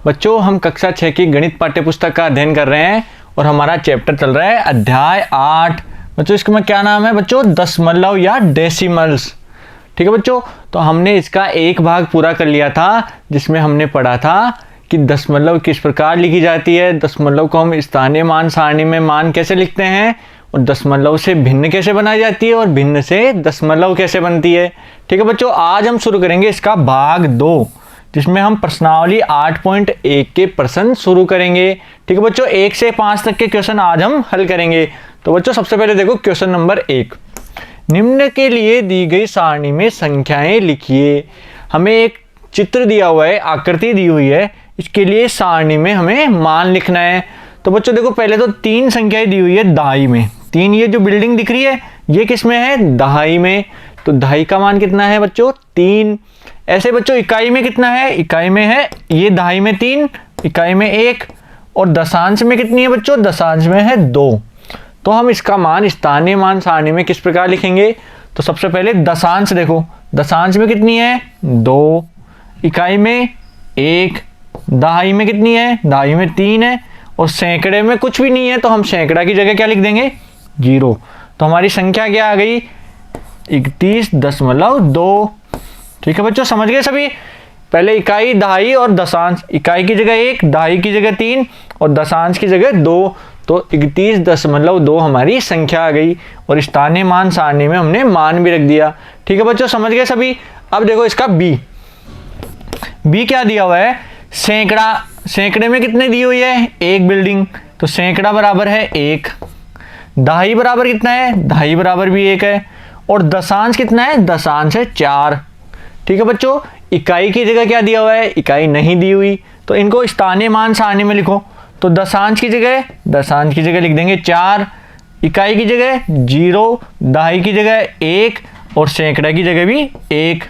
बच्चों हम कक्षा 6 की गणित पाठ्य पुस्तक का अध्ययन कर रहे हैं और हमारा चैप्टर चल रहा है अध्याय 8। बच्चों इसका क्या नाम है बच्चों? दशमलव या डेसिमल्स। ठीक है बच्चों, तो हमने इसका एक भाग पूरा कर लिया था जिसमें हमने पढ़ा था कि दशमलव किस प्रकार लिखी जाती है, दशमलव को हम स्थानीय मान सारणी में मान कैसे लिखते हैं और दशमलव से भिन्न कैसे बनाई जाती है और भिन्न से दशमलव कैसे बनती है। ठीक है बच्चों, आज हम शुरू करेंगे इसका भाग 2 जिसमें हम प्रश्नावली 8.1 के प्रश्न शुरू करेंगे। ठीक है बच्चों, 1 से 5 तक के क्वेश्चन आज हम हल करेंगे। तो बच्चों सबसे पहले देखो क्वेश्चन नंबर 1, निम्न के लिए दी गई सारणी में संख्याएं लिखिए। हमें एक चित्र दिया हुआ है, आकृति दी हुई है, इसके लिए सारणी में हमें मान लिखना है। तो बच्चों देखो पहले तो 3 संख्याएं दी हुई है दहाई में। 3 ये जो बिल्डिंग दिख रही है ये किस में है? दहाई में। तो दहाई का मान कितना है बच्चों? 3। ऐसे बच्चों इकाई में कितना है? इकाई में है ये दहाई में 3, इकाई में 1 और दशांश में कितनी है बच्चों? दशांश में है 2। तो हम इसका मान स्थानीय मान सारणी में किस प्रकार लिखेंगे? तो सबसे पहले दशांश देखो, दशांश में कितनी है? 2, इकाई में 1, दहाई में कितनी है? दहाई में 3 है और सैकड़े में कुछ भी नहीं है तो हम सैकड़ा की जगह क्या लिख देंगे? 0। तो हमारी संख्या क्या आ गई? 31.2। ठीक है बच्चों, समझ गए सभी? पहले इकाई, दहाई और दशांश। इकाई की जगह 1, दहाई की जगह 3 और दशांश की जगह 2। तो 31.2 हमारी संख्या आ गई और स्थानीय मान सारणी में हमने मान भी रख दिया। ठीक है बच्चों, समझ गए सभी? अब देखो इसका बी क्या दिया हुआ है? सैकड़ा। सैकड़े में कितने दी हुई है? 1 बिल्डिंग। तो सैकड़ा बराबर है 1। दहाई बराबर कितना है? दहाई बराबर भी 1 है और दशांश कितना है? दशांश है 4। ठीक है बच्चों, इकाई की जगह क्या दिया हुआ है? इकाई नहीं दी हुई, तो इनको स्थानीय मान सारणी में लिखो। तो दशांश की जगह लिख देंगे 4, इकाई की जगह 0, दहाई की जगह 1 और सैकड़ा की जगह भी 1।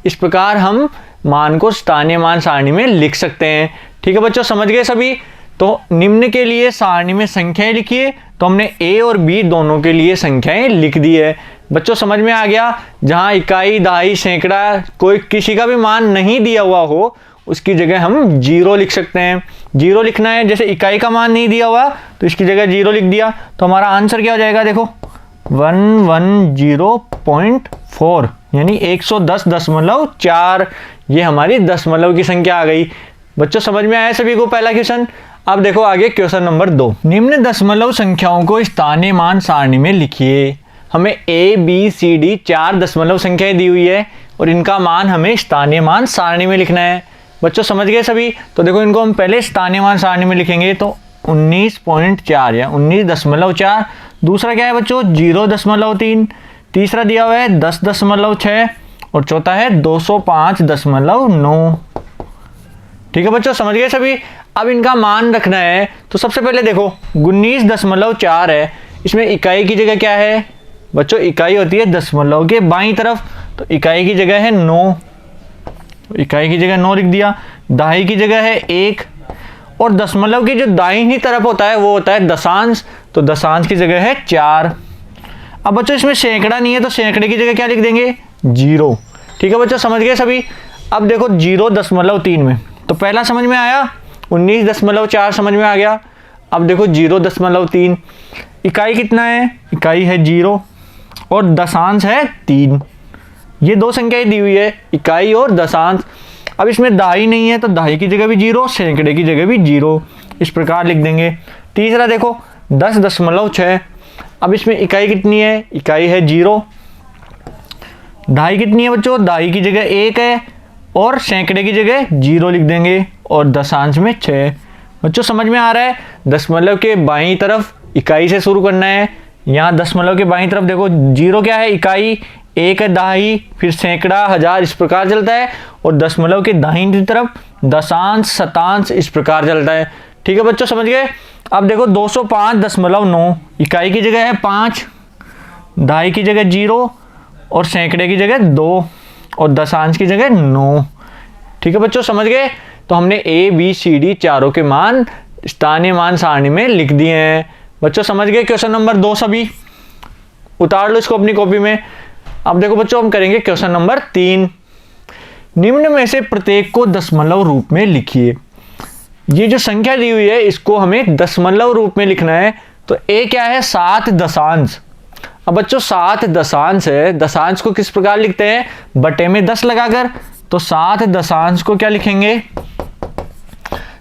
इस प्रकार हम मान को स्थानीय मान सारणी में लिख सकते हैं। ठीक है बच्चों, समझ गए सभी? तो निम्न के लिए सारणी में संख्याएं लिखिए। तो हमने ए और बी दोनों के लिए संख्याएं लिख दी है। बच्चों समझ में आ गया? जहां इकाई, दहाई, सैकड़ा कोई किसी का भी मान नहीं दिया हुआ हो उसकी जगह हम 0 लिख सकते हैं। 0 लिखना है, जैसे इकाई का मान नहीं दिया हुआ तो इसकी जगह 0 लिख दिया। तो हमारा आंसर क्या हो जाएगा? देखो 110.4 यानी 110.4। ये हमारी दशमलव की संख्या आ गई। बच्चों समझ में आया सभी को पहला क्वेश्चन? अब देखो आगे क्वेश्चन नंबर 2, निम्न दशमलव संख्याओं को स्थानीय मान सारणी में लिखिए। हमें ए बी सी डी 4 दशमलव संख्याएं दी हुई है और इनका मान हमें स्थानीय मान सारणी में लिखना है। बच्चों समझ गए सभी? तो देखो इनको हम पहले स्थानीय मान सारणी में लिखेंगे। तो 19.4 या 19.4। दूसरा क्या है बच्चों? 0.3। तीसरा दिया हुआ है 10.6 और चौथा है 205.9। ठीक है बच्चों, समझ गए सभी? अब इनका मान रखना है तो सबसे पहले देखो 19.4 है, इसमें इकाई की जगह क्या है बच्चों? इकाई होती है दशमलव के बाईं तरफ, तो इकाई की जगह है 9, इकाई की जगह 9 लिख दिया। दहाई की जगह है 1 और दशमलव की जो दाहिनी तरफ होता है वो होता है दशांश, तो दशांश की जगह है 4। अब बच्चों इसमें सैकड़ा नहीं है तो सैकड़े की जगह क्या लिख देंगे? 0। ठीक है बच्चों, समझ गए सभी? अब देखो 0.3 में तो पहला समझ में आया, 19.4 समझ में आ गया। अब देखो 0.3, इकाई कितना है? इकाई है 0 और दशांश है 3। ये 2 संख्याएं दी हुई है, इकाई और दशांश। अब इसमें दहाई नहीं है तो दहाई की जगह भी 0, सैकड़े की जगह भी 0, इस प्रकार लिख देंगे। तीसरा देखो 10.6। अब इसमें इकाई कितनी है? इकाई है 0, दहाई कितनी है बच्चों? दहाई की जगह 1 है और सैकड़े की जगह 0 लिख देंगे और दशांश में 6। बच्चों समझ में आ रहा है? दशमलव के बाईं तरफ इकाई से शुरू करना है। यहाँ दशमलव के बाईं तरफ देखो 0 क्या है? इकाई, 1 है दहाई, फिर सैकड़ा, हजार, इस प्रकार चलता है और दशमलव के दाहिनी तरफ दशांश, शतांश, इस प्रकार चलता है। ठीक है बच्चों, समझ गए? अब देखो 205.9, इकाई की जगह है 5, दहाई की जगह 0 और सैकड़े की जगह 2 और दशांश की जगह 9। ठीक है बच्चों, समझ गए? तो हमने ए बी सी डी चारों के मान स्थानीय मान सारणी में लिख दिए हैं। बच्चों समझ गए क्वेश्चन नंबर 2 सभी? उतार लो इसको अपनी कॉपी में। अब देखो बच्चों हम करेंगे क्वेश्चन नंबर 3, निम्न में से प्रत्येक को दशमलव रूप में लिखिए। ये जो संख्या दी हुई है इसको हमें दशमलव रूप में लिखना है। तो ए क्या है, 7 दशांश। अब बच्चों 7 दशांश है, दशांश को किस प्रकार लिखते हैं, बटे में 10 लगाकर। तो 7 दशांश को क्या लिखेंगे,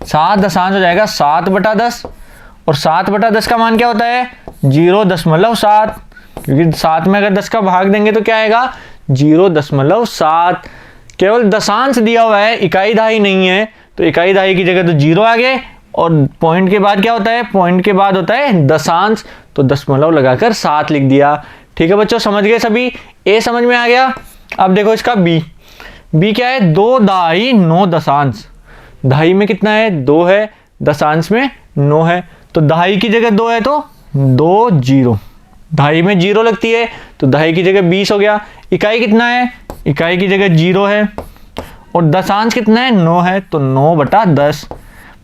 7 दशांश हो जाएगा 7 बटा 10, और 7 बटा 10 का मान क्या होता है, 0.7, क्योंकि 7 में अगर 10 का भाग देंगे तो क्या आएगा, 0.7। केवल दशांश दिया हुआ है, इकाई दहाई नहीं है, तो इकाई दहाई की जगह तो 0 आ गए, और पॉइंट के बाद क्या होता है, पॉइंट के बाद होता है दशांश, तो दशमलव लगाकर 7 लिख दिया। ठीक है बच्चों, समझ गए सभी, ए समझ में आ गया। अब देखो इसका बी क्या है, 2 दहाई 9 दशांश। दहाई में कितना है, 2 है, दशांश में 9 है, तो दहाई की जगह 2 है तो 2 0, दहाई में 0 लगती है तो दहाई की जगह 20 हो गया। इकाई कितना है, इकाई की जगह 0 है, और दशांश कितना है, 9 है, तो 9 बटा 10।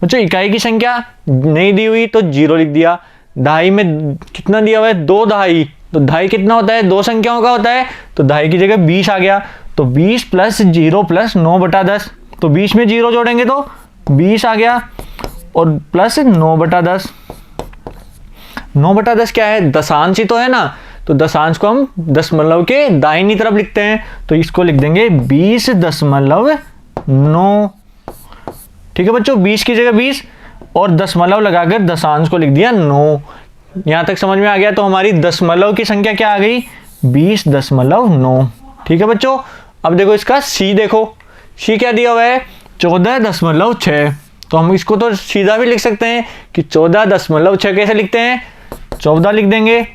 बच्चों इकाई की संख्या नहीं दी हुई तो 0 लिख दिया। दहाई में कितना दिया हुआ है, 2 दहाई, तो दहाई कितना होता है, 2 संख्याओं का होता है, तो दहाई की जगह 20 आ गया। तो 20 प्लस 0 प्लस 9 बटा 10, तो 20 में 0 जोड़ेंगे तो 20 आ गया, और प्लस 9 बटा 10। 9 बटा 10 क्या है, दशांश ही तो है ना, तो दशांश को हम दशमलव के दाहिनी तरफ लिखते हैं, तो इसको लिख देंगे 20.9। ठीक है बच्चों, 20 की जगह 20 और दशमलव लगाकर दशांश को लिख दिया 9। यहां तक समझ में आ गया। तो हमारी दशमलव की संख्या क्या आ गई, 20.9। ठीक है बच्चों, अब देखो इसका सी, देखो सी क्या दिया हुआ है, 14.6। तो हम इसको तो सीधा भी लिख सकते हैं कि 14.6 कैसे लिखते हैं, 14 लिख देंगे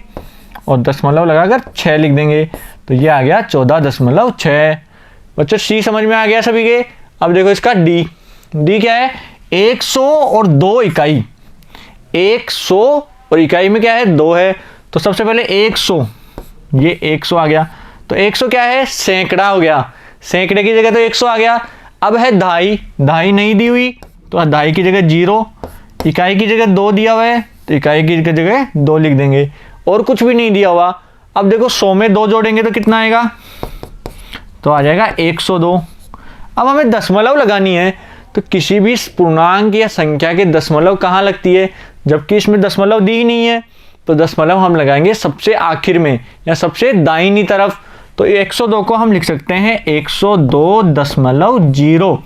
और दशमलव लगाकर 6 लिख देंगे, तो ये आ गया 14.6। बच्चों सी समझ में आ गया सभी के। अब देखो इसका डी क्या है, 100 और 2 इकाई। 100 और इकाई में क्या है, 2 है, तो सबसे पहले 100, ये 100 आ गया, तो 100 क्या है, सैकड़ा हो गया, सैकड़े की जगह तो 100 आ गया। अब है दहाई, दहाई नहीं दी हुई तो दहाई की जगह 0, इकाई की जगह 2 दिया हुआ है, तो इकाई की जगह 2 लिख देंगे, और कुछ भी नहीं दिया हुआ। अब देखो 100 में 2 जोड़ेंगे तो कितना आएगा, तो आ जाएगा 102। अब हमें दशमलव लगानी है, तो किसी भी पूर्णांक या संख्या के दशमलव कहाँ लगती है, जबकि इसमें दशमलव दी ही नहीं है, तो दशमलव हम लगाएंगे सबसे आखिर में या सबसे दाहिनी तरफ। तो 102 को हम लिख सकते हैं 102.0।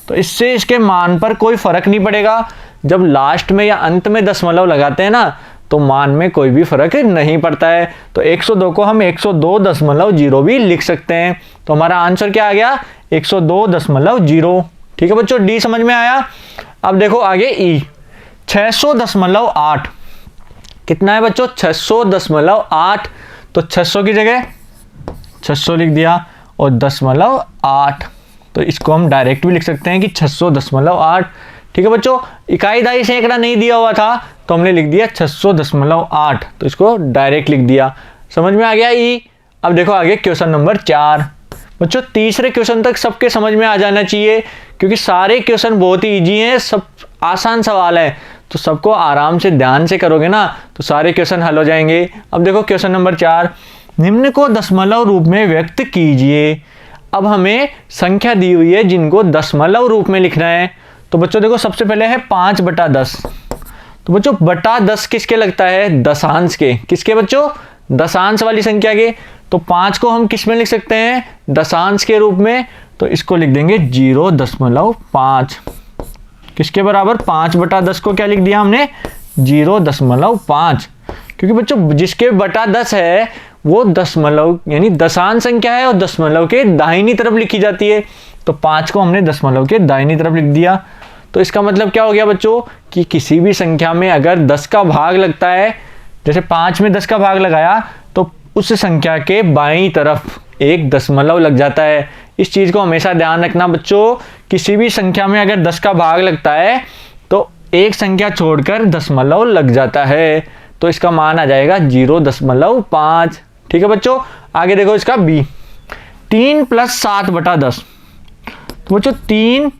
तो इससे इसके मान पर कोई फर्क नहीं पड़ेगा। जब लास्ट में या अंत में दशमलव लगाते हैं ना, तो मान में कोई भी फर्क नहीं पड़ता है। तो 102 को हम 102.0 भी लिख सकते हैं। तो हमारा आंसर क्या आ गया, 102.0। ठीक है बच्चों, डी समझ में आया। अब देखो आगे ई, 600.8 कितना है बच्चों, 600.8। तो 600 की जगह 600 लिख दिया और 0.8, तो इसको हम डायरेक्ट भी लिख सकते हैं कि 600.8। ठीक है बच्चों, इकाई दहाई सैकड़ा नहीं दिया हुआ था तो हमने लिख दिया 600.8, तो इसको डायरेक्ट लिख दिया। समझ में आ गया ई। अब देखो आगे क्वेश्चन नंबर 4। बच्चों तीसरे क्वेश्चन तक सबके समझ में आ जाना चाहिए, क्योंकि सारे क्वेश्चन बहुत ही ईजी हैं, सब आसान सवाल है, तो सबको आराम से ध्यान से करोगे ना तो सारे क्वेश्चन हल हो जाएंगे। अब देखो क्वेश्चन नंबर 4, निम्न को दशमलव रूप में व्यक्त कीजिए। अब हमें संख्या दी हुई है जिनको दशमलव रूप में लिखना है। तो बच्चों देखो सबसे पहले है 5/10। तो बच्चों बटा 10 किसके लगता है, दशांश के। किसके बच्चों, दशांश वाली संख्या के। तो 5 को हम किस में लिख सकते हैं, दशांश के रूप में। तो इसको लिख देंगे 0.5। किसके बराबर, 5/10 को क्या लिख दिया हमने, 0.5। क्योंकि बच्चों जिसके बटा 10 है वो दशमलव यानी दशांश संख्या है और दशमलव के दाहिनी तरफ लिखी जाती है। तो 5 को हमने दशमलव के दाहिनी तरफ लिख दिया। तो इसका मतलब क्या हो गया बच्चों कि किसी भी संख्या में अगर 10 का भाग लगता है, जैसे 5 में 10 का भाग लगाया, तो उस संख्या के बाईं तरफ एक दशमलव लग जाता है। इस चीज़ को हमेशा ध्यान रखना बच्चों, किसी भी संख्या में अगर 10 का भाग लगता है तो एक संख्या छोड़कर दशमलव लग जाता है। तो इसका मान आ जाएगा 0.5। ठीक है बच्चों, आगे देखो इसका बी, 3 + 7/10। तो बच्चों 3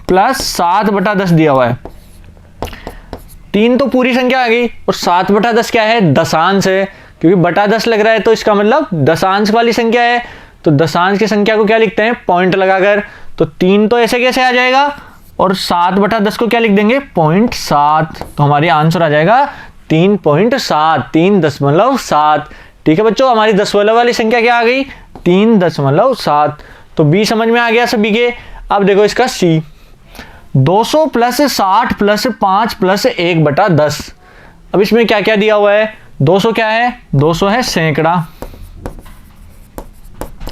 + 7/10 दिया हुआ है। 3 तो पूरी संख्या आ गई और 7/10 क्या है, दशांश है, क्योंकि बटा 10 लग रहा है तो इसका मतलब दशांश वाली संख्या है। तो दशांश की संख्या को क्या लिखते हैं, पॉइंट लगाकर। तो 3 तो ऐसे कैसे आ जाएगा, और 7/10 को क्या लिख देंगे 0.7, तो हमारी आंसर आ जाएगा 3.7, 3.7। ठीक है बच्चों, हमारी दशमलव वाली संख्या क्या आ गई 3.7। तो बी समझ में आ गया सभी के। अब देखो इसका सी, 200 + 60 + 5 + 1/10। अब इसमें क्या क्या दिया हुआ है, 200 क्या है, 200 है सैकड़ा,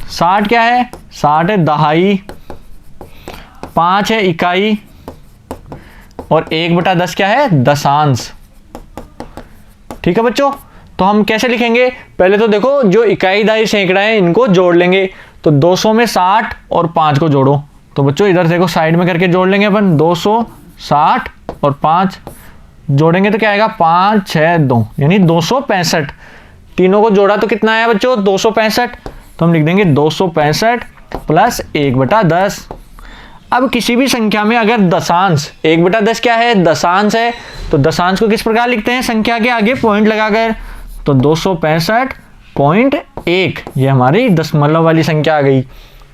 60 क्या है, 60 है दहाई, 5 है इकाई और 1/10 क्या है दशांश। ठीक है बच्चों, तो हम कैसे लिखेंगे, पहले तो देखो जो इकाई दहाई सैकड़ा है इनको जोड़ लेंगे। तो 200 में 60 और 5 को जोड़ो, तो बच्चों इधर देखो साइड में करके जोड़ लेंगे अपन, 200, 60 और 5 जोड़ेंगे तो क्या आएगा 5, 6, 2 यानी 265। तीनों को जोड़ा तो कितना आया बच्चों 265, तो हम लिख देंगे 265 + 1/10। अब किसी भी संख्या में अगर दशांश, 1/10 क्या है दशांश है, तो दशांश को किस प्रकार लिखते हैं, संख्या के आगे पॉइंट लगाकर, तो 265.1 ये हमारी दशमलव वाली संख्या आ गई।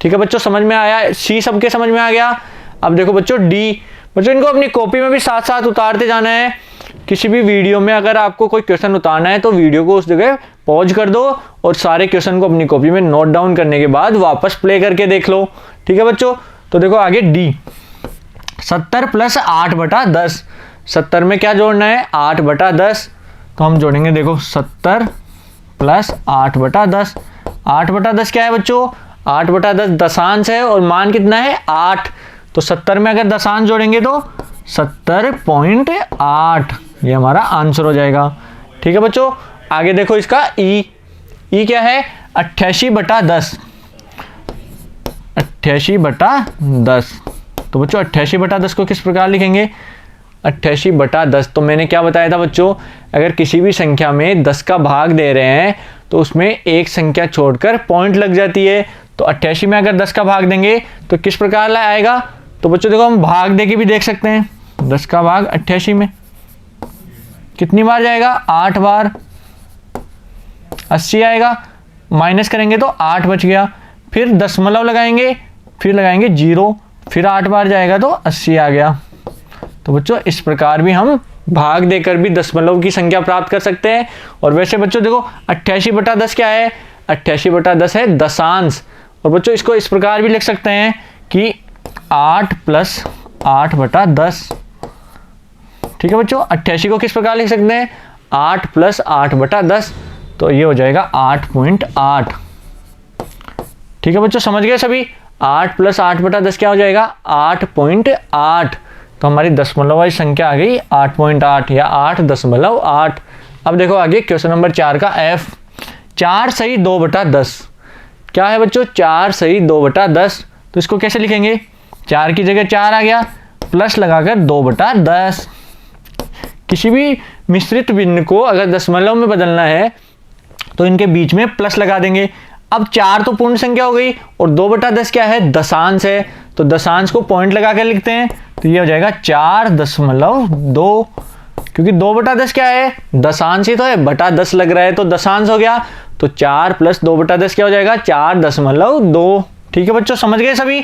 ठीक है बच्चों, समझ में आया, सी सबके समझ में आ गया। अब देखो बच्चों डी, बच्चों इनको अपनी कॉपी में भी साथ साथ उतारते जाना है। किसी भी वीडियो में अगर आपको कोई क्वेश्चन उतारना है तो वीडियो को उस जगह पॉज कर दो और सारे क्वेश्चन को अपनी कॉपी में नोट डाउन करने के बाद वापस प्ले करके देख लो। ठीक है बच्चों, तो देखो आगे डी, 70 + 8/10। 70 में क्या जोड़ना है 8/10, तो हम जोड़ेंगे देखो 70 + 8/10। 8/10 क्या है बच्चों, 8/10 दशांश है और मान कितना है 8, तो 70 में अगर दशांश जोड़ेंगे तो 70.8 ये हमारा आंसर हो जाएगा। ठीक है बच्चों, आगे देखो इसका ई, ई क्या है 88/10। 88/10, तो बच्चों 88/10 को किस प्रकार लिखेंगे 88/10। तो मैंने क्या बताया था बच्चों, अगर किसी भी संख्या में 10 का भाग दे रहे हैं तो उसमें एक संख्या छोड़कर पॉइंट लग जाती है। तो 88 में अगर 10 का भाग देंगे तो किस प्रकार आएगा, तो बच्चों देखो हम भाग दे के भी देख सकते हैं। 10 का भाग 88 में कितनी बार जाएगा 8 बार, 80 आएगा, माइनस करेंगे तो 8 बच गया, फिर दशमलव लगाएंगे, फिर लगाएंगे 0, फिर 8 बार जाएगा तो 80 आ गया। तो बच्चों इस प्रकार भी हम भाग देकर भी दशमलव की संख्या प्राप्त कर सकते हैं। और वैसे बच्चों देखो 88/10 क्या है, 88/10 है दशांश। और बच्चों इसको इस प्रकार भी लिख सकते हैं कि 8 + 8/10। ठीक है बच्चों, 88 को किस प्रकार लिख सकते हैं 8 + 8/10, तो ये हो जाएगा 8.8। ठीक है बच्चों, समझ गए सभी, 8 + 8/10 क्या हो जाएगा 8.8। तो हमारी दशमलव वाली संख्या आ गई 8.8 या 8.8। अब देखो आगे क्वेश्चन नंबर 4 का एफ, 4 सही 2/10 क्या है बच्चों 4 सही 2/10। तो इसको कैसे लिखेंगे, 4 की जगह 4 आ गया, प्लस लगाकर 2/10। किसी भी मिश्रित भिन्न को अगर दशमलव में बदलना है तो इनके बीच में प्लस लगा देंगे। अब 4 तो पूर्ण संख्या हो गई और 2/10 क्या है दशांश है, तो दशांश को पॉइंट लगा कर लिखते हैं, तो ये हो जाएगा 4.2, क्योंकि 2/10 क्या है दशांश ही तो है, बटा 10 लग रहा है तो दशांश हो गया, तो 4 + 2/10 क्या हो जाएगा 4.2। ठीक है बच्चों, समझ गए सभी,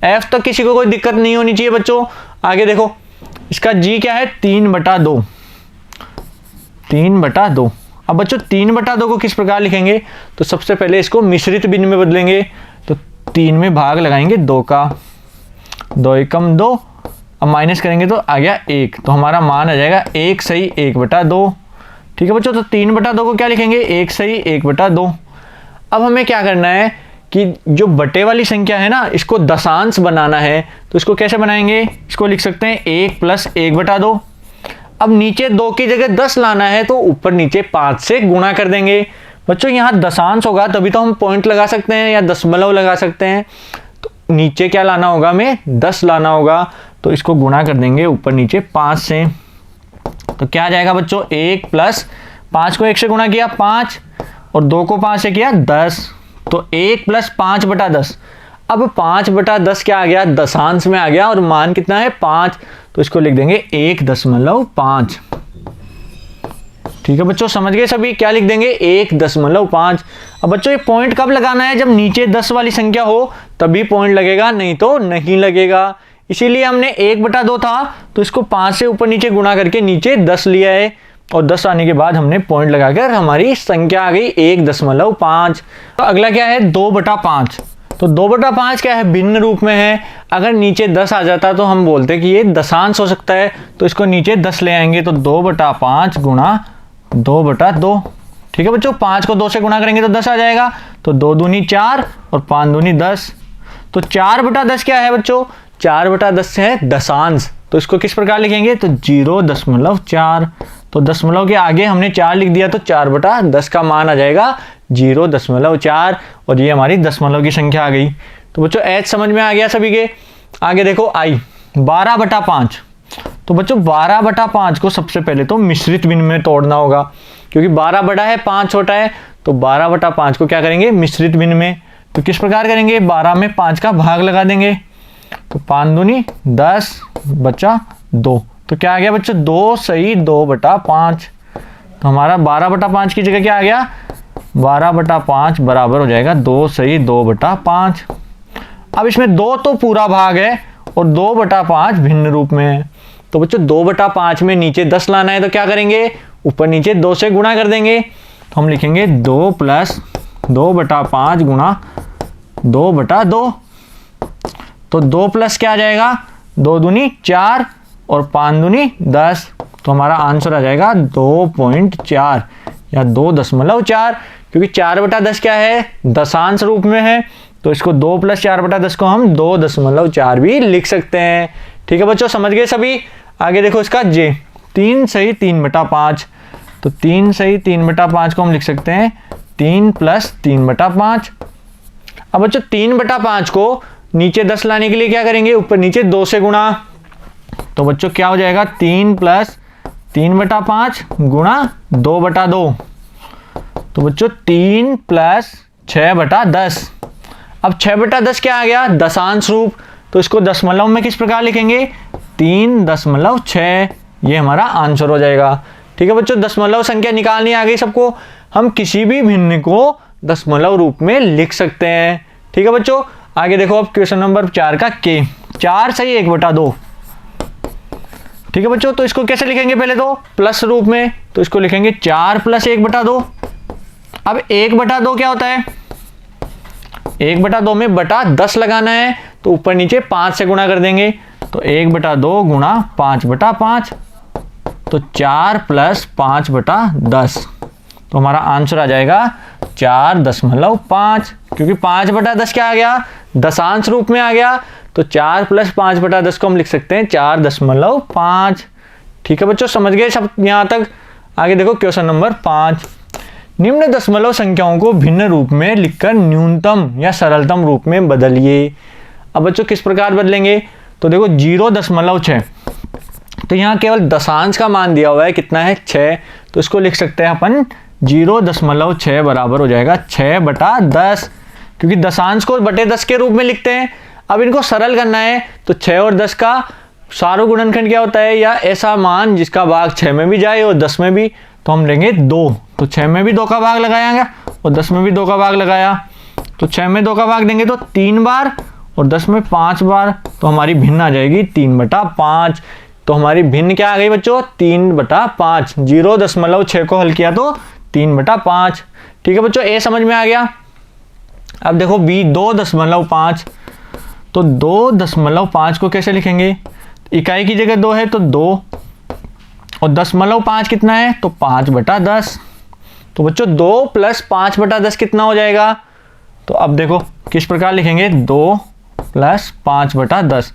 एफ तक किसी को कोई दिक्कत नहीं होनी चाहिए बच्चों। आगे देखो इसका जी क्या है 3/2, 3/2। अब बच्चों 3/2 को किस प्रकार लिखेंगे, तो सबसे पहले इसको मिश्रित भिन्न में बदलेंगे, तो 3 में भाग लगाएंगे 2 का, 2 एकम 2, अब माइनस करेंगे तो आ गया 1, तो हमारा मान आ जाएगा 1 सही 1/2। ठीक है बच्चों, तो 3/2 को क्या लिखेंगे 1 सही 1/2। अब हमें क्या करना है कि जो बटे वाली संख्या है ना इसको दशांश बनाना है, तो इसको कैसे बनाएंगे, इसको लिख सकते हैं 1 + 1/2। अब नीचे 2 की जगह 10 लाना है तो ऊपर नीचे 5 से गुणा कर देंगे। बच्चों यहाँ दशांश होगा तभी तो हम पॉइंट लगा सकते हैं या दशमलव लगा सकते हैं, तो नीचे क्या लाना होगा हमें 10 लाना होगा, तो इसको गुणा कर देंगे ऊपर नीचे 5 से। तो क्या आ जाएगा बच्चों 1 + 5 को 1 से गुणा किया 5 और 2 को 5 से किया 10, तो 1 + 5/10। अब 5/10 क्या आ गया दशांश में आ गया और मान कितना है 5, तो इसको लिख देंगे 1.5। ठीक है बच्चों, समझ गए सभी, क्या लिख देंगे 1.5। अब बच्चों ये पॉइंट कब लगाना है, जब नीचे 10 वाली संख्या हो तभी पॉइंट लगेगा, नहीं तो नहीं लगेगा। इसीलिए हमने 1/2 था तो इसको 5 से ऊपर नीचे गुणा करके नीचे 10 लिया है, और 10 आने के बाद हमने पॉइंट लगाकर हमारी संख्या आ गई 1.5। तो अगला क्या है 2/5। तो 2/5 क्या है, भिन्न रूप में है। अगर नीचे 10 आ जाता तो हम बोलते कि ये दशांश हो सकता है, तो इसको नीचे 10 ले आएंगे, तो 2/5 गुणा 2/2। ठीक है बच्चों, 5 को 2 से गुणा करेंगे तो 10 आ जाएगा, तो 2 दूनी 4 और 5 दूनी 10। तो 4/10 क्या है बच्चों, 4/10 है दशांश। तो इसको किस प्रकार लिखेंगे, तो 0.4। तो दशमलव के आगे हमने 4 लिख दिया, तो 4/10 का मान आ जाएगा 0.4, और ये हमारी दशमलव की संख्या आ गई। तो बच्चों एच समझ में आ गया सभी के। आगे देखो आई 12/5। तो बच्चों 12/5 को सबसे पहले तो मिश्रित भिन्न में तोड़ना होगा, क्योंकि 12 बड़ा है 5 छोटा है। तो 12/5 को क्या करेंगे, मिश्रित भिन्न में। तो किस प्रकार करेंगे, 12 में 5 का भाग लगा देंगे, तो 5 दूनी 10 बचा 2। तो क्या आ गया बच्चों, 2 सही 2/5। तो हमारा 12/5 की जगह क्या आ गया, 12/5 बराबर हो जाएगा 2 सही 2/5। अब इसमें 2 तो पूरा भाग है और 2/5 भिन्न रूप में है। तो बच्चों 2/5 में नीचे 10 लाना है, तो क्या करेंगे, ऊपर नीचे 2 से गुणा कर देंगे। तो हम लिखेंगे 2 + 2/5 गुणा 2/2। तो 2 प्लस क्या आ जाएगा, 2 दूनी 4 और 5 दूनी 10। तो हमारा आंसर आ जाएगा 2.4 या 2.4, क्योंकि 4/10 क्या है, दशांश रूप में है। तो इसको 2 + 4/10 को हम 2.4 भी लिख सकते हैं। ठीक है बच्चों, समझ गए सभी। आगे देखो इसका जे 3 सही 3/5। तो 3 सही 3/5 को हम लिख सकते हैं 3 + 3/5। अब बच्चों 3/5 को नीचे 10 लाने के लिए क्या करेंगे, ऊपर नीचे 2 से गुणा। तो बच्चों क्या हो जाएगा, 3 + 3/5 गुणा 2/2। तो बच्चों 3 + 6/10। अब 6/10 क्या आ गया, दशांश रूप। तो इसको दशमलव में किस प्रकार लिखेंगे, 3.6। ये हमारा आंसर हो जाएगा। ठीक है बच्चों, दशमलव संख्या निकालनी आ गई सबको। हम किसी भी भिन्न को दशमलव रूप में लिख सकते हैं। ठीक है बच्चों, आगे देखो अब क्वेश्चन नंबर 4 का के 4 सही 1/2। ठीक है बच्चों, तो इसको कैसे लिखेंगे, पहले तो प्लस रूप में। तो इसको लिखेंगे 4 + 1/2। अब 1/2 क्या होता है, 1/2 में बटा 10 लगाना है, तो ऊपर नीचे 5 से गुणा कर देंगे। तो 1/2 गुणा 5/5। तो 4 + 5/10। तो हमारा आंसर आ जाएगा 4.5, क्योंकि 5/10 क्या आ गया, दशांश रूप में आ गया। तो 4 + 5/10 को हम लिख सकते हैं 4.5। ठीक है बच्चों, समझ गए सब यहाँ तक। आगे देखो क्वेश्चन नंबर 5। निम्न दशमलव संख्याओं को भिन्न रूप में लिखकर न्यूनतम या सरलतम रूप में बदलिए। अब बच्चों किस प्रकार बदलेंगे, तो देखो 0.6। तो यहाँ केवल दशांश का मान दिया हुआ है, कितना है 6। तो इसको लिख सकते हैं अपन 0.6 बराबर हो जाएगा 6/10, क्योंकि दशांश को बटे 10 के रूप में लिखते हैं। अब इनको सरल करना है, तो 6 और 10 का सारो गुणनखंड क्या होता है, या ऐसा मान जिसका भाग 6 में भी जाए और 10 में भी। तो हम लेंगे 2। तो 6 में भी 2 का भाग लगाएंगे और 10 में भी 2 का भाग लगाया। तो 6 में 2 का भाग देंगे तो 3 बार और 10 में 5 बार। तो हमारी भिन्न आ जाएगी 3/5। तो हमारी भिन्न क्या आ गई बच्चों, 3/5। 0.6 को हल किया तो 3/5। ठीक है बच्चों, ए समझ में आ गया। अब देखो बी 2.5। तो 2.5 को कैसे लिखेंगे, इकाई की जगह 2 है तो 2 और 0.5 कितना है, तो 5/10। तो बच्चों 2 + 5/10 कितना हो जाएगा, तो अब देखो किस प्रकार लिखेंगे, 2 + 5/10।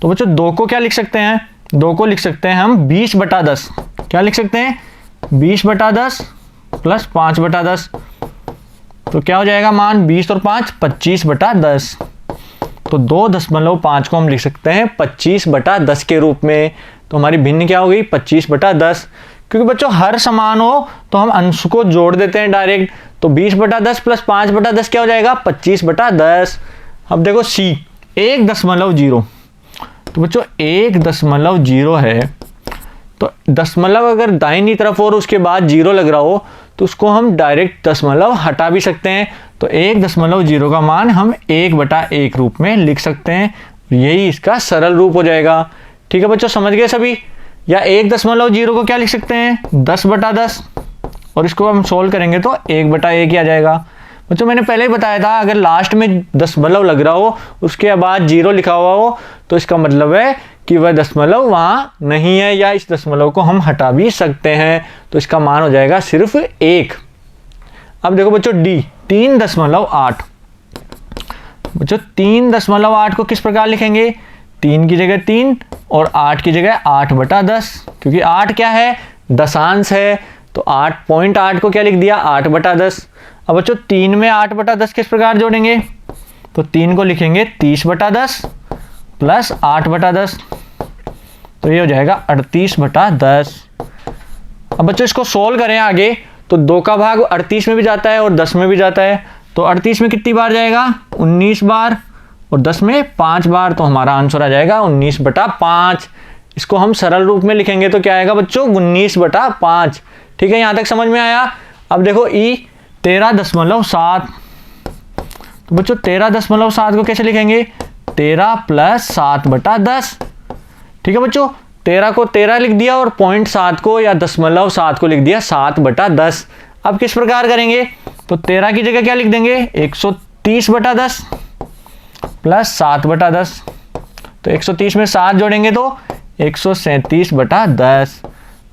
तो बच्चों 2 को क्या लिख सकते हैं, 2 को लिख सकते हैं हम 20/10। क्या लिख सकते हैं, 20/10 + 5/10। तो क्या हो जाएगा मान, 20 और 5 25/10। तो 2.5 को हम लिख सकते हैं 25/10 के रूप में। तो हमारी भिन्न क्या हो गई, 25/10। क्योंकि बच्चों हर समान हो तो हम अंश को जोड़ देते हैं डायरेक्ट। तो 20/10 + 5/10 क्या हो जाएगा, 25/10। अब देखो सी 1.0। तो बच्चों 1.0 है, तो दशमलव अगर दाहिनी तरफ और उसके बाद 0 लग रहा हो तो उसको हम डायरेक्ट दशमलव हटा भी सकते हैं। तो 1.0 का मान हम 1/1 रूप में लिख सकते हैं। यही इसका सरल रूप हो जाएगा। ठीक है बच्चों, समझ गए सभी। या 1.0 को क्या लिख सकते हैं, 10/10, और इसको हम सोल्व करेंगे तो 1/1 ही आ जाएगा। बच्चों मैंने पहले ही बताया था, अगर लास्ट में दशमलव लग रहा हो उसके बाद 0 लिखा हुआ हो तो इसका मतलब है कि वह दशमलव वहाँ नहीं है, या इस दशमलव को हम हटा भी सकते हैं, तो इसका मान हो जाएगा सिर्फ 1। अब देखो बच्चों डी, 3.8। बच्चों 3.8 को किस प्रकार लिखेंगे, 3 की जगह 3 और 8 की जगह 8/10, क्योंकि 8 क्या है, दशांश है, तो 8.8 को क्या लिख दिया, 8/10। अब बच्चों 3 में 8/10 किस प्रकार जोड़ेंगे, तो 3 को लिखेंगे 30/10 प्लस 8/10, तो ये हो जाएगा 38/10। अब बच्चों इसको सोल्व करें आगे, तो 2 का भाग 38 में भी जाता है और 10 में भी जाता है, तो 38 में कितनी बार जाएगा, 19 बार, और 10 में 5 बार, तो हमारा आंसर आ जाएगा 19/5। इसको हम सरल रूप में लिखेंगे तो क्या आएगा बच्चों, 19/5। ठीक है, यहाँ तक समझ में आया। अब देखो ई 13.7, तो बच्चों 13.7 को कैसे लिखेंगे, 13 + 7/10। ठीक है बच्चों, 13 को 13 लिख दिया और 0.7 को या 0.7 को लिख दिया 7/10। अब किस प्रकार करेंगे, तो 13 की जगह क्या लिख देंगे, 130/10 प्लस 7/10, तो 130 में 7 जोड़ेंगे तो 137/10।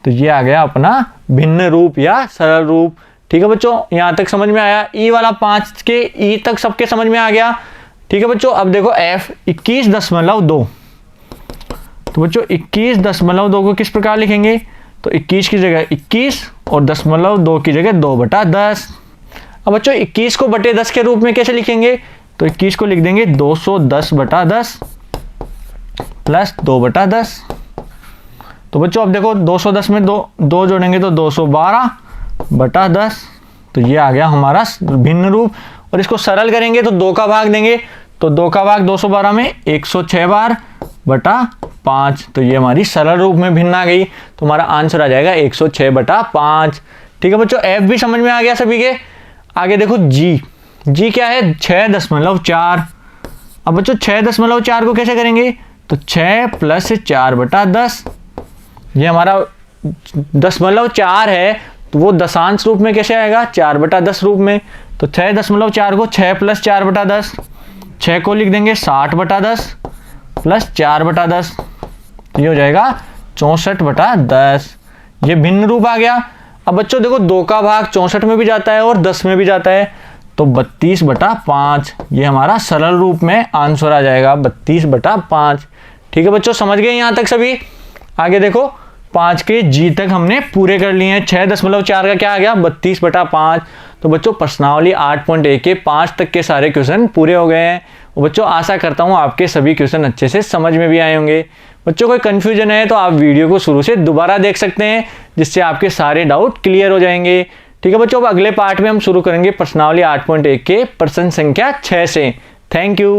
तो ये आ गया अपना भिन्न रूप या सरल रूप। ठीक है बच्चों, यहाँ तक समझ में आया। ई वाला 5 के ई तक सबके समझ में आ गया। ठीक है बच्चों, अब देखो एफ 21.2, तो बच्चों 21.2 को किस प्रकार लिखेंगे, तो 21 की जगह 21 और 0.2 की जगह 2/10। अब बच्चों 21 को बटे 10 के रूप में कैसे लिखेंगे, तो 21 को लिख देंगे 210/10 प्लस 2/10। तो बच्चों अब देखो 210 में 2 जोड़ेंगे तो 212/10, तो ये आ गया हमारा भिन्न रूप। और इसको सरल करेंगे तो 2 का भाग देंगे, तो 2 का भाग 212 में 106 बार बटा 5, तो ये हमारी सरल रूप में भिन्न आ गई, तो हमारा आंसर आ जाएगा 106/5। ठीक है बच्चों, एफ भी समझ में आ गया सभी के। आगे देखो जी, जी क्या है, 6.4। अब बच्चों 6.4 को कैसे करेंगे, तो 6 + 4/10, ये हमारा 0.4 है, तो वो दशांश रूप में कैसे आएगा, 4/10 रूप में। तो 6.4 को 6 + 4/10, 6 को लिख देंगे 60/10 प्लस 4/10, ये हो जाएगा 64/10। ये भिन्न रूप आ गया। अब बच्चों देखो 2 का भाग 64 में भी जाता है और 10 में भी जाता है, तो 32/5, ये हमारा सरल रूप में आंसर आ जाएगा 32/5। ठीक है बच्चों, समझ गए यहाँ तक सभी। आगे देखो 5 के जी तक हमने पूरे कर लिए हैं। 6.4 का क्या आ गया, 32/5। तो बच्चों प्रश्नावली 8.1 के 5 तक के सारे क्वेश्चन पूरे हो गए हैं। और बच्चों आशा करता हूँ आपके सभी क्वेश्चन अच्छे से समझ में भी आए होंगे। बच्चों कोई कन्फ्यूजन है तो आप वीडियो को शुरू से दोबारा देख सकते हैं, जिससे आपके सारे डाउट क्लियर हो जाएंगे। ठीक है बच्चों, अब अगले पार्ट में हम शुरू करेंगे प्रश्नावली 8.1 के प्रश्न संख्या 6 से। Thank you.